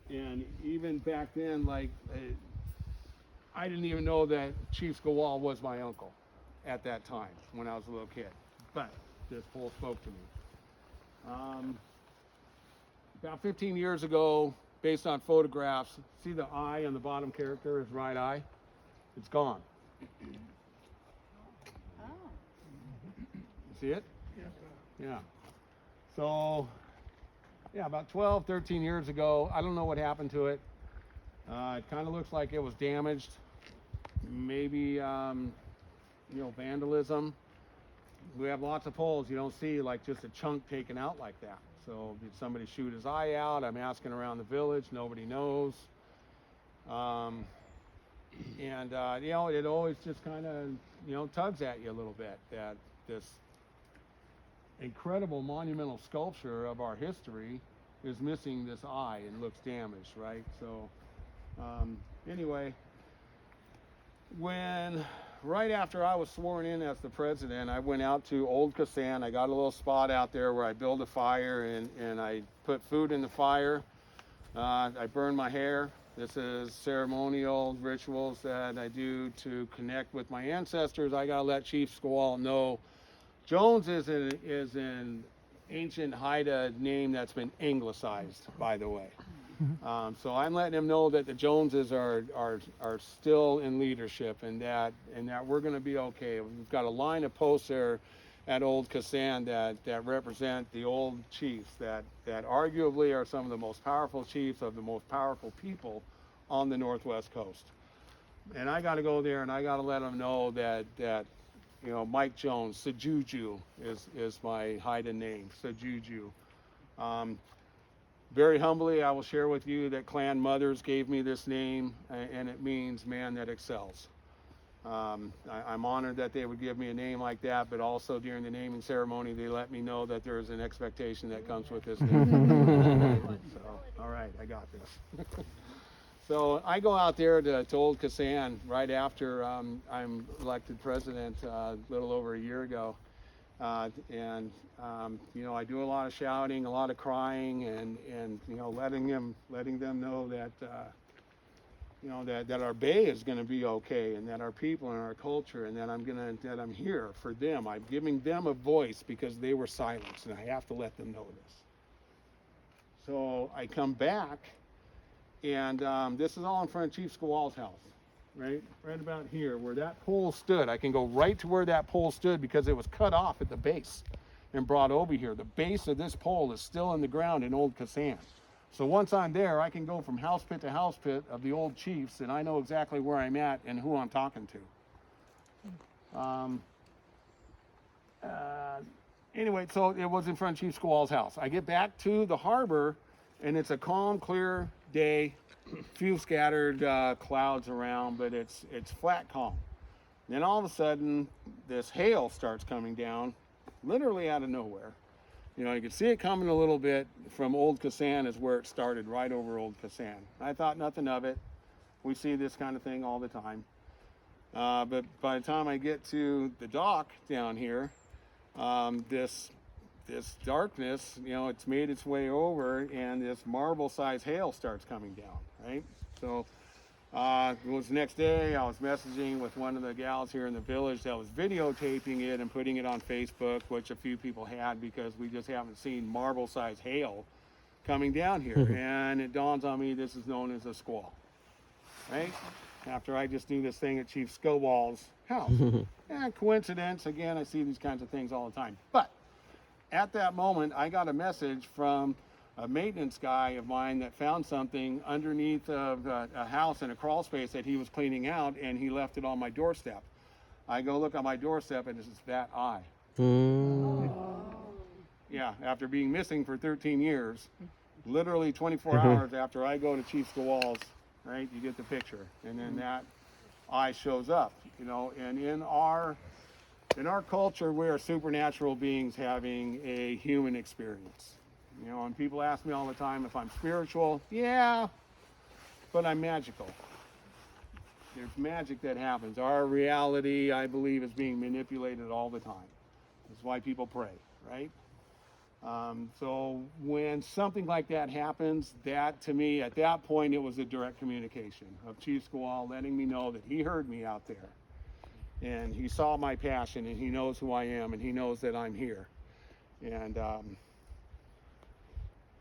And even back then, like, I didn't even know that Chief Skawal was my uncle at that time when I was a little kid. But this pole spoke to me. About 15 years ago, based on photographs, see the eye on the bottom character, his right eye? It's gone. Oh. You see it? Yeah. So, yeah, about 12, 13 years ago, I don't know what happened to it. It kind of looks like it was damaged. Maybe, vandalism. We have lots of poles. You don't see like just a chunk taken out like that. So did somebody shoot his eye out? I'm asking around the village. Nobody knows. It always just kind of, tugs at you a little bit that this incredible monumental sculpture of our history is missing this eye and looks damaged, right? So anyway, right after I was sworn in as the president, I went out to Old Kasaan. I got a little spot out there where I build a fire and I put food in the fire. I burn my hair. This is ceremonial rituals that I do to connect with my ancestors. I gotta let Chief Skawal know. Jones is an ancient Haida name that's been anglicized, by the way. So I'm letting him know that the Joneses are still in leadership and that we're going to be okay. We've got a line of posts there at Old Kasaan that represent the old chiefs that arguably are some of the most powerful chiefs of the most powerful people on the Northwest Coast. And I got to go there and I got to let them know that Mike Jones, Sajuju is my Haida name, Sajuju. Very humbly, I will share with you that clan mothers gave me this name, and it means man that excels. I'm honored that they would give me a name like that, but also during the naming ceremony, they let me know that there is an expectation that comes with this name. So, all right, I got this. So I go out there to Old Kasaan right after I'm elected president a little over a year ago. I do a lot of shouting, a lot of crying, and letting them know that that our bay is going to be okay, and that our people and our culture, and that I'm here for them. I'm giving them a voice because they were silenced, and I have to let them know this. So I come back, and this is all in front of Chief Skawal's house. Right about here where that pole stood. I can go right to where that pole stood because it was cut off at the base and brought over here. The base of this pole is still in the ground in Old Kasaan. So once I'm there, I can go from house pit to house pit of the old chiefs, and I know exactly where I'm at and who I'm talking to. Anyway, so it was in front of Chief Skawal's house. I get back to the harbor, and it's a calm, clear day. Few scattered clouds around, but it's flat calm. Then all of a sudden, this hail starts coming down, literally out of nowhere. You can see it coming a little bit from Old Kasaan is where it started, right over Old Kasaan. I thought nothing of it. We see this kind of thing all the time. But by the time I get to the dock down here, this darkness, it's made its way over, and this marble-sized hail starts coming down, right? So it was the next day, I was messaging with one of the gals here in the village that was videotaping it and putting it on Facebook, which a few people had because we just haven't seen marble-sized hail coming down here. And it dawns on me this is known as a squall, right? After I just do this thing at Chief Skawal's house. And coincidence, again, I see these kinds of things all the time. But at that moment, I got a message from a maintenance guy of mine that found something underneath of a house in a crawl space that he was cleaning out, and he left it on my doorstep. I go look on my doorstep, and it's that eye. Yeah, after being missing for 13 years, literally 24 hours after I go to Chief Skawal's, right, you get the picture. And then that eye shows up, and in our culture, we are supernatural beings having a human experience. And people ask me all the time if I'm spiritual. Yeah, but I'm magical. There's magic that happens. Our reality, I believe, is being manipulated all the time. That's why people pray, right? So when something like that happens, that to me, at that point, it was a direct communication of Chief Squall letting me know that he heard me out there. And he saw my passion, and he knows who I am, and he knows that I'm here. And